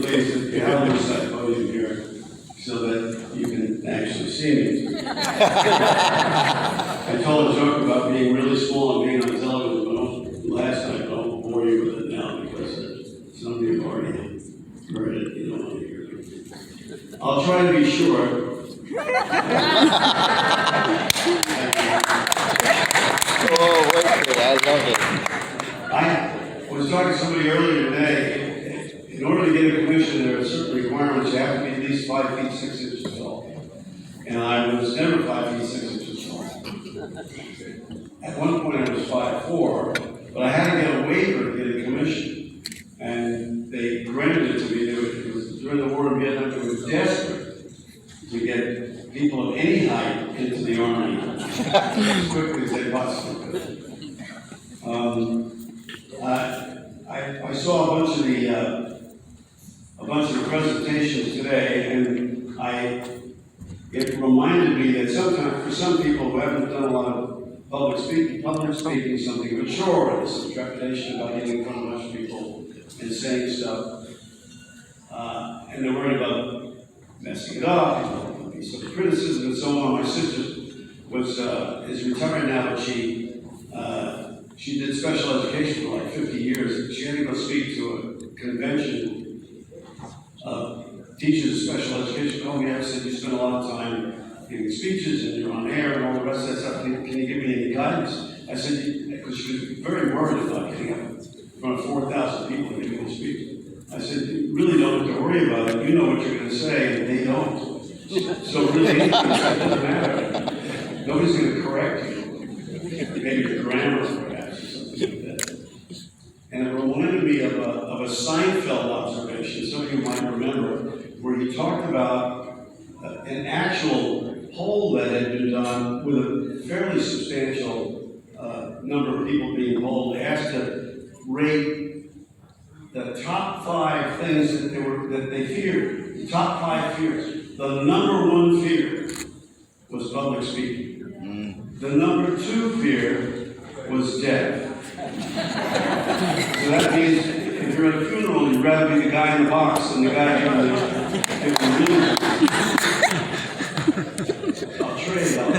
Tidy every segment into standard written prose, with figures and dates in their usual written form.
please, if you have this side podium here, so that you can actually see me. I told a joke about being really small and being on television, but last night, I won't bore you with it now because some of you have already heard it. You don't want to hear it. I'll try to be short. Oh, wait, I love it. I was talking to somebody earlier today. In order to get a commission, there are certain requirements. You have to be at least 5 feet 6 inches tall. And I was never 5 feet 6 inches tall. At one point I was 5'4", but I had to get a waiver to get a commission. And they granted it to me. It was during the war in Vietnam. They were desperate to get people of any height into the Army as quickly as they possibly could. I saw a bunch of the presentations today, and it reminded me that sometimes for some people who haven't done a lot of public speaking something mature, there's some trepidation about getting in front of a bunch of people and saying stuff, and they're worried about messing it up, some criticism and so on. My sister is retired now, but she did special education for like 50 years. She had to go speak to a convention of teachers of special education. Oh, yeah, I said you spend a lot of time giving speeches and you're on air and all the rest of that stuff. Can you give me any guidance? I said, because she was very worried about getting up in front of 4,000 people and giving a speech. I said, you really don't have to worry about it. You know what you're going to say, and they don't. So really, it doesn't matter. Nobody's going to correct you. Maybe your grammar, perhaps, or something like that. And it reminded me of a Seinfeld observation, some of you might remember, where he talked about an actual poll that had been done with a fairly substantial number of people being polled, asked to rate the top 5 things that they feared, the top 5 fears. The number 1 fear was public speaking. The number 2 fear was death. So that means if you're at a funeral, you'd rather be the guy in the box than the guy giving the news. I'll trade out.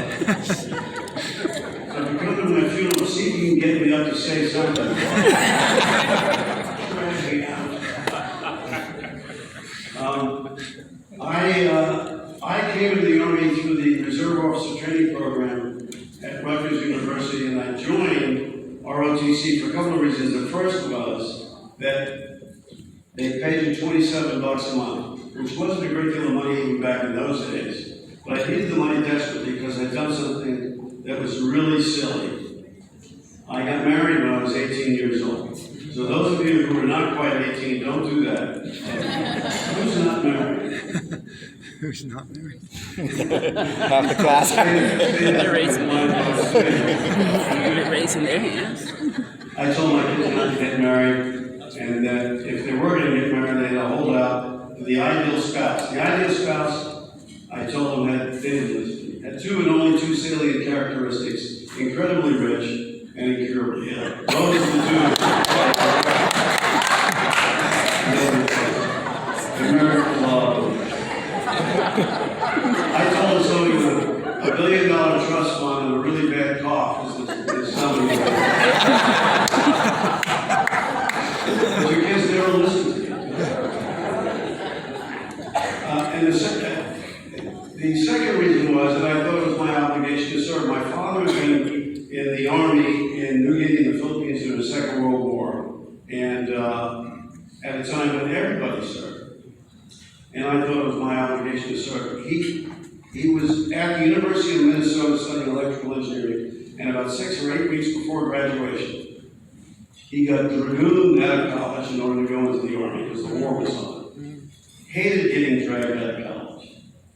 So if you come to my funeral, see if you can get me up to say something. Drag me out. I came into the Army through the Reserve Officer Training Program at Rutgers University, and I joined ROTC for a couple of reasons. The first was that they paid you $27 a month, which wasn't a great deal of money even back in those days. But I needed the money desperately because I'd done something that was really silly. I got married when I was 18 years old. So those of you who are not quite 18, don't do that. Who's not married? Who's not married? Half the class. They're raising their hands. I told my kids not to get married, and that if they were going to get married, they had to hold out for the ideal spouse. The ideal spouse, I told them, had 2 and only 2 salient characteristics: incredibly rich and incurably ill. Those are the 2. American love. I told somebody with a $1 billion trust fund and a really bad cough is somebody. But your kids never listen to you. And the second reason was that I thought it was my obligation to serve. My father had been in the Army in New Guinea in the Philippines during the Second World War, and at a time when everybody served. And I thought it was my obligation to serve. He was at the University of Minnesota studying electrical engineering, and about 6 or 8 weeks before graduation, he got dragooned out of college in order to go into the Army because the war was on. Hated getting dragged out of college.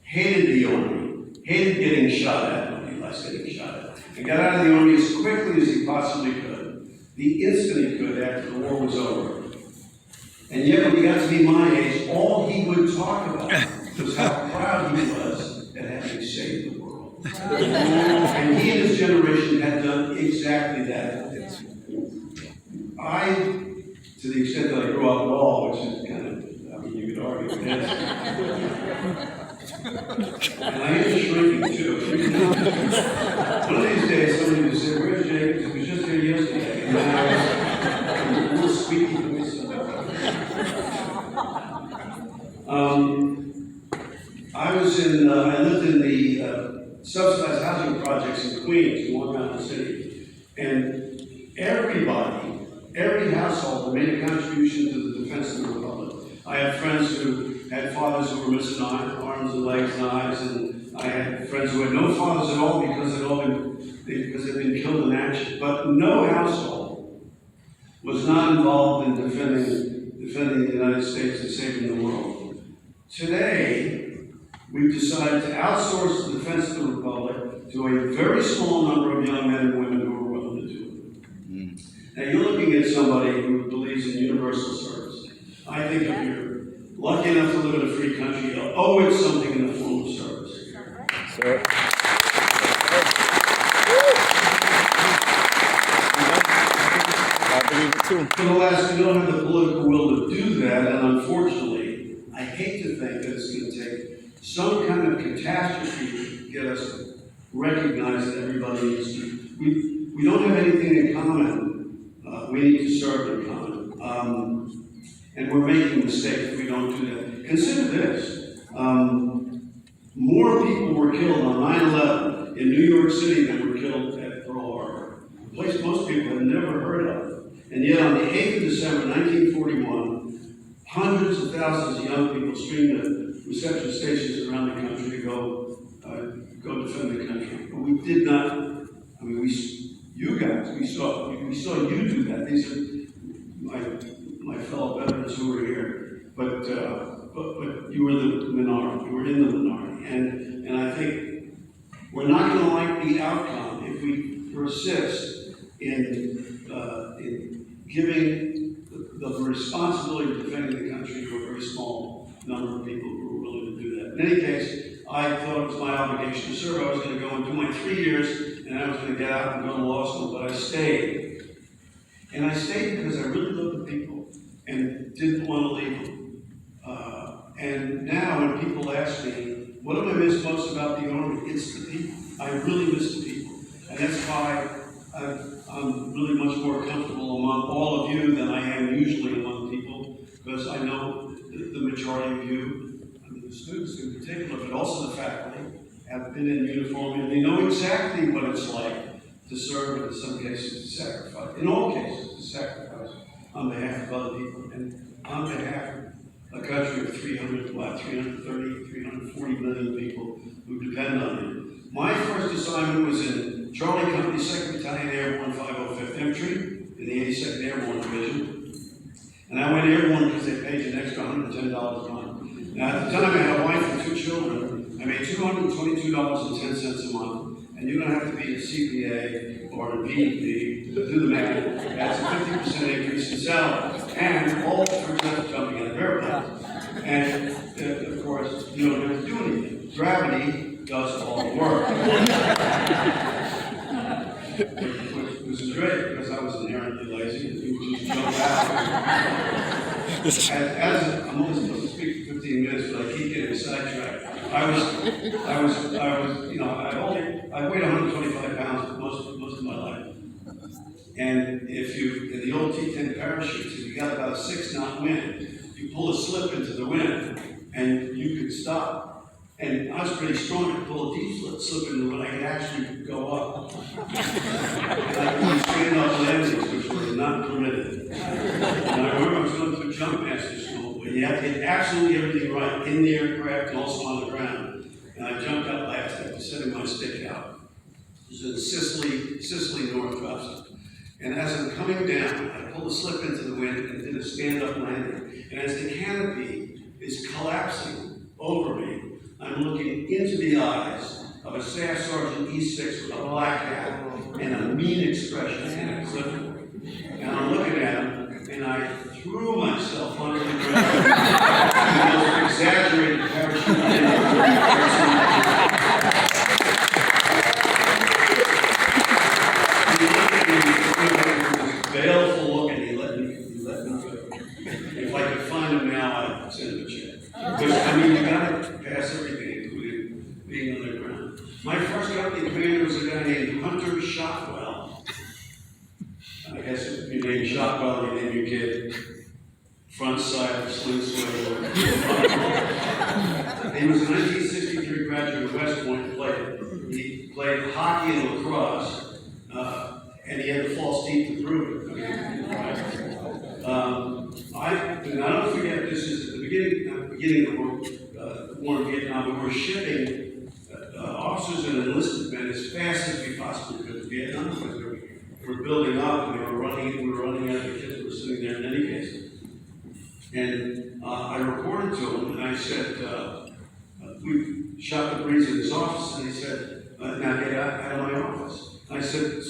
Hated the Army. Hated getting shot at when he likes getting shot at. And got out of the Army as quickly as he possibly could. The instant he could after the war was over. And yet when he got to be my age, all he would talk about was how proud he was at having saved the world. And he and his generation had done exactly that. To the extent that I grew up at all, which is kind of, you could you. And I am shrinking too. One of these days, somebody will say, "Where's Jake? He was just here yesterday." And I was a little squeaky voice. I lived in the subsidized housing projects in Queens, in Long Island City, and every household made a contribution to the defense of the Republic. I had friends who had fathers who were missing arms and legs and eyes, and I had friends who had no fathers at all because they'd been killed in action. But no household was not involved in defending the United States and saving the world. Today, we've decided to outsource the defense of the Republic to a very small number of young men and women who are willing to do it. Now, you're looking at somebody who believes in universal service. I think if you're lucky enough to live in a free country, you owe it something in the form of service. Sir. I believe it too. For the last, we don't have the political will to do that, and unfortunately, I hate to think that it's going to take some kind of catastrophe to get us to recognize that everybody needs to. We don't have anything in common. We need to serve in common. And we're making mistakes if we don't do that. Consider this. More people were killed on 9/11 in New York City than were killed at Pearl Harbor, a place most people have never heard of. And yet on the 8th of December, 1941, hundreds of thousands of young people streamed to reception stations around the country to go defend the country. But we did not, I mean, you guys, we saw you do that. These are my fellow veterans who were here. But you were the minority, you were in the minority. And I think we're not going to like the outcome if we persist in giving the responsibility of defending the country to a very small number of people who are willing to do that. In any case, I thought it was my obligation to serve. I was going to go and do my 3 years, and I was going to get out and go to law school, but I stayed. And I stayed because I really loved the people and didn't want to leave them. And now when people ask me, what do I miss most about the Army? It's the people. I really miss the people. And that's why I'm really much more comfortable among all of you than I am usually among people, because I know the majority of you, I mean the students in particular, but also the faculty, have been in uniform and they know exactly what it's like to serve and in some cases to sacrifice. In all cases, to sacrifice on behalf of other people and on behalf of a country of 340 million people who depend on it. My first assignment was in Charlie Company, 2nd Battalion Airborne, 505th Infantry, in the 82nd Airborne Division. And I went airborne because they paid an extra $110 a month. Now, at the time, I had a wife and 2 children. I made $222.10 a month. And you don't have to be a CPA or a VEP to do the math. That's a 50% increase in salary. And all for just jumping out of airplanes. And of course, you don't have to do anything. Gravity does all the work. Which is great because I was inherently lazy and you just jump out. I'm only supposed to speak for 15 minutes, but I keep getting sidetracked. I weighed 125 pounds most of my life. And if in the old T-10 parachutes, if you got about a 6-knot wind, you pull a slip into the wind and you could stop. And I was pretty strong to pull a deep slip into the wind. I could actually go up. And I could stand up landings, which were not permitted. And I remember I was going through jump master school, where you have to get absolutely everything right in the aircraft and also on the ground. And I jumped out last after setting my stick out. It was in Sicily, northwest. And as I'm coming down, I pulled a slip into the wind and did a stand-up landing. And as the canopy is collapsing over me, I'm looking into the eyes of a Staff Sergeant E6 with a black hat and a mean expression and a clipboard. And I'm looking at him, and I threw myself under the ground. The most exaggerated parachute baleful look, and he let me go. If I could find him now, I'd send him a check. Because, I mean, you gotta pass everything, including being on the ground. My first company commander was a guy named Hunter Shotwell. I guess if you name Shotwell, you name your kid front side of sling swing. He was a 1963 graduate of West Point player. He played hockey and lacrosse, and he had the false teeth to prove it. And I don't forget, this is at the beginning of the war in Vietnam, we were shipping officers and enlisted men as fast as we possibly could to Vietnam, because we were building up and we were running out of the kids who were sitting there in any case. And I reported to him, and I said, we shot the breeze in his office, and he said, now get out of my office. And I said,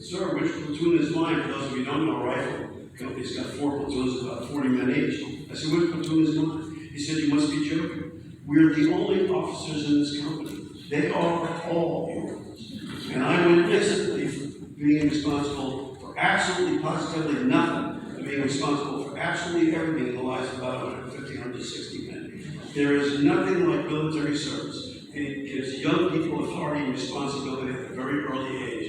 sir, which platoon is mine? For those of you who don't know, a rifle company's got 4 platoons, about 40 men each. I said, which platoon is mine? He said, you must be joking. We're the only officers in this company. They are all yours. And I went instantly from being responsible for absolutely, positively nothing, to being responsible for absolutely everything in the lives of about 150, 160 men. There is nothing like military service. It gives young people authority and responsibility at a very early age.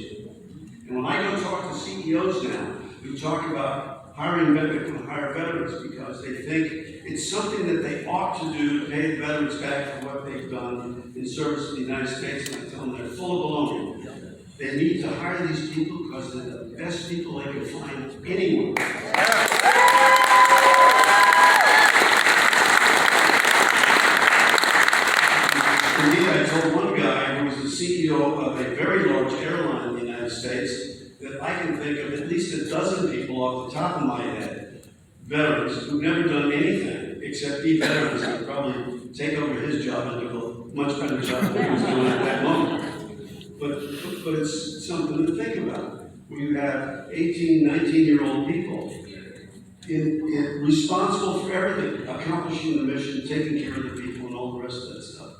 And when I go talk to CEOs now, who talk about hiring veterans because they think it's something that they ought to do to pay the veterans back for what they've done in service to the United States, and I tell them they're full of baloney. They need to hire these people because they're the best people they can find anywhere. Indeed, I told one guy who was the CEO of a very large airline in the United States that I can think of at least a dozen people off the top of my head, veterans, who've never done anything except be veterans and probably take over his job and do a much better job than he was doing at that moment. But it's something to think about. We have 18, 19-year-old people responsible for everything, accomplishing the mission, taking care of the people, and all the rest of that stuff.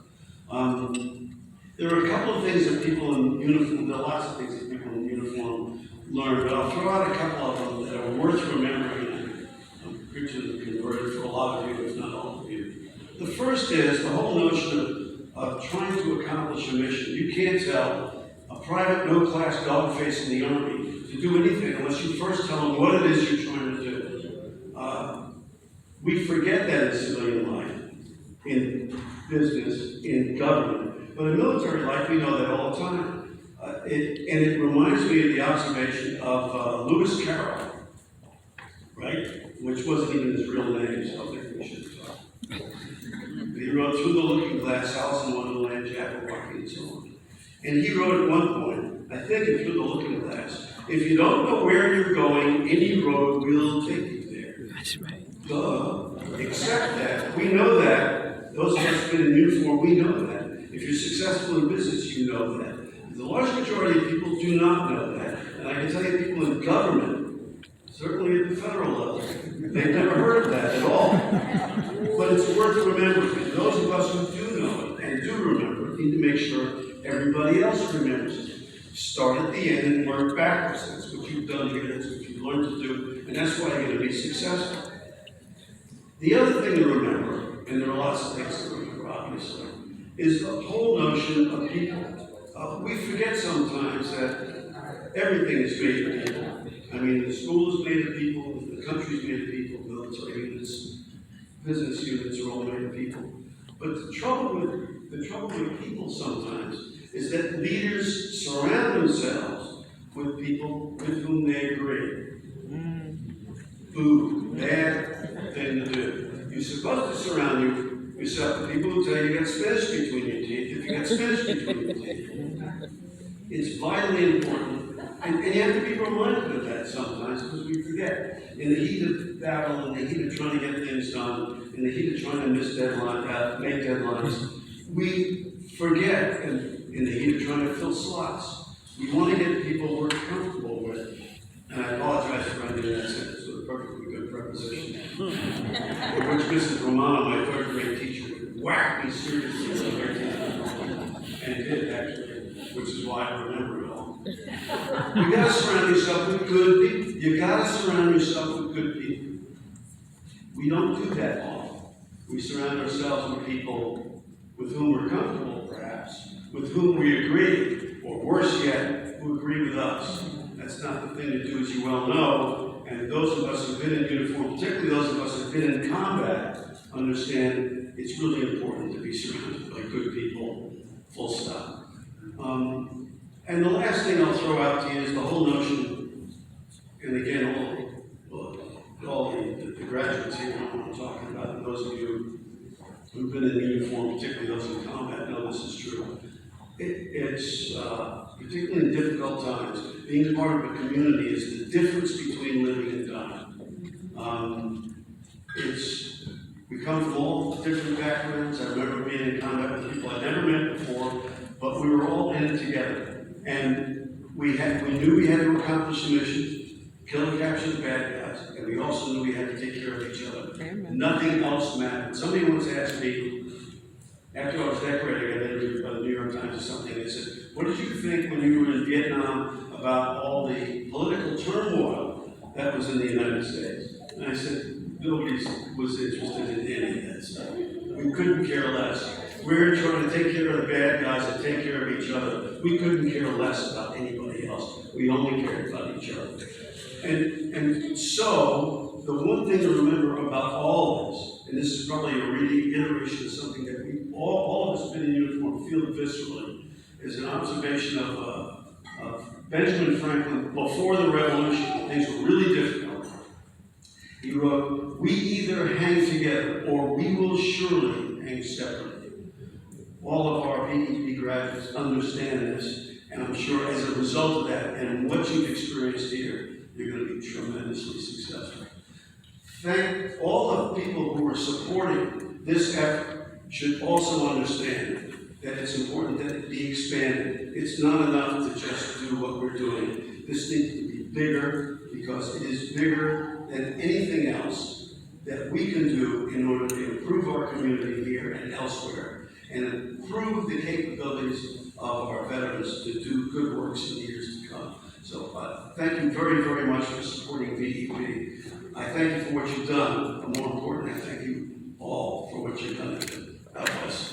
There are a couple of things that people in uniform, there are lots of things that people in uniform learn, but I'll throw out a couple of them that are worth remembering. I'm preaching to convert for a lot of you, if not all of you. The first is the whole notion of trying to accomplish a mission. You can't tell a private, no-class dogface in the Army to do anything unless you first tell them what it is you're trying to do. We forget that in civilian life, in business, in government, but in military life we know that all the time. It reminds me of the observation of Lewis Carroll, right? Which wasn't even his real name, so I think we should talk. He wrote Through the Looking Glass, Alice in Wonderland, Jabberwocky, and so on. And he wrote at one point, I think in Through the Looking Glass, if you don't know where you're going, any road will take you there. That's right. Except that, we know that. Those of us who've been in uniform, we know that. If you're successful in business, you know that. The large majority of people do not know that. And I can tell you people in government, certainly at the federal level, they've never heard of that at all. But it's worth remembering. And those of us who do know it and do remember it need to make sure everybody else remembers it. Start at the end and work backwards. That's what you've done here. That's what you've learned to do. And that's why you're going to be successful. The other thing to remember, and there are lots of things to remember, obviously, is the whole notion of people. We forget sometimes that everything is made of people. I mean, the school is made of people, the country is made of people, military units, business units are all made of people. But the trouble with people sometimes is that leaders surround themselves with people with whom they agree. Boo, bad thing to do. You're supposed to surround yourself with people who tell you got spinach between your teeth. If you got spinach between your teeth, it's vitally important. And you have to be reminded of that sometimes because we forget. In the heat of battle, in the heat of trying to get things done, in the heat of trying to make deadlines, we forget in the heat of trying to fill slots. We want to get people we're comfortable with. And I apologize for ending that sentence with a perfectly good preposition. For which Mrs. Romano, my third grade teacher, would whack me seriously with her teeth. And it did, actually, which is why I remember it all. You gotta surround yourself with good people. You gotta surround yourself with good people. We don't do that often. We surround ourselves with people with whom we're comfortable, perhaps, with whom we agree, or worse yet, who agree with us. That's not the thing to do, as you well know, and those of us who've been in uniform, particularly those of us who've been in combat, understand it's really important to be surrounded by good people, full stop. And the last thing I'll throw out to you is the whole notion, and again, all the graduates here know what I'm talking about, and those of you who've been in uniform, particularly those in combat, know this is true. It's particularly in difficult times, being part of a community is the difference between living and dying. We come from all different backgrounds. I remember being in combat with people I'd never met before, but we were all in it together. And we knew we had to accomplish the mission, kill and capture the bad guys, and we also knew we had to take care of each other. Amen. Nothing else mattered. Somebody once asked me, after I was decorated, I did the New York Times or something, they said, what did you think when you were in Vietnam about all the political turmoil that was in the United States? And I said, nobody was interested in any of that stuff. We couldn't care less. We were trying to take care of the bad guys and take care of each other. We couldn't care less about anybody else. We only cared about each other. And so, the one thing to remember about all of this, and this is probably a reiteration of something that we all of us been in uniform feel viscerally, is an observation of Benjamin Franklin before the Revolution. Things were really difficult. He wrote, "We either hang together or we will surely hang separately." All of our VEP graduates understand this, and I'm sure as a result of that and what you've experienced here, you're going to be tremendously successful. Thank all the people who are supporting this effort should also understand that it's important that it be expanded. It's not enough to just do what we're doing. This needs to be bigger because it is bigger than anything else that we can do in order to improve our community here and elsewhere and improve the capabilities of our veterans to do good works in the years to come. So thank you very, very much for supporting VEP. I thank you for what you've done, but more importantly, I thank you all for what you've done. God bless.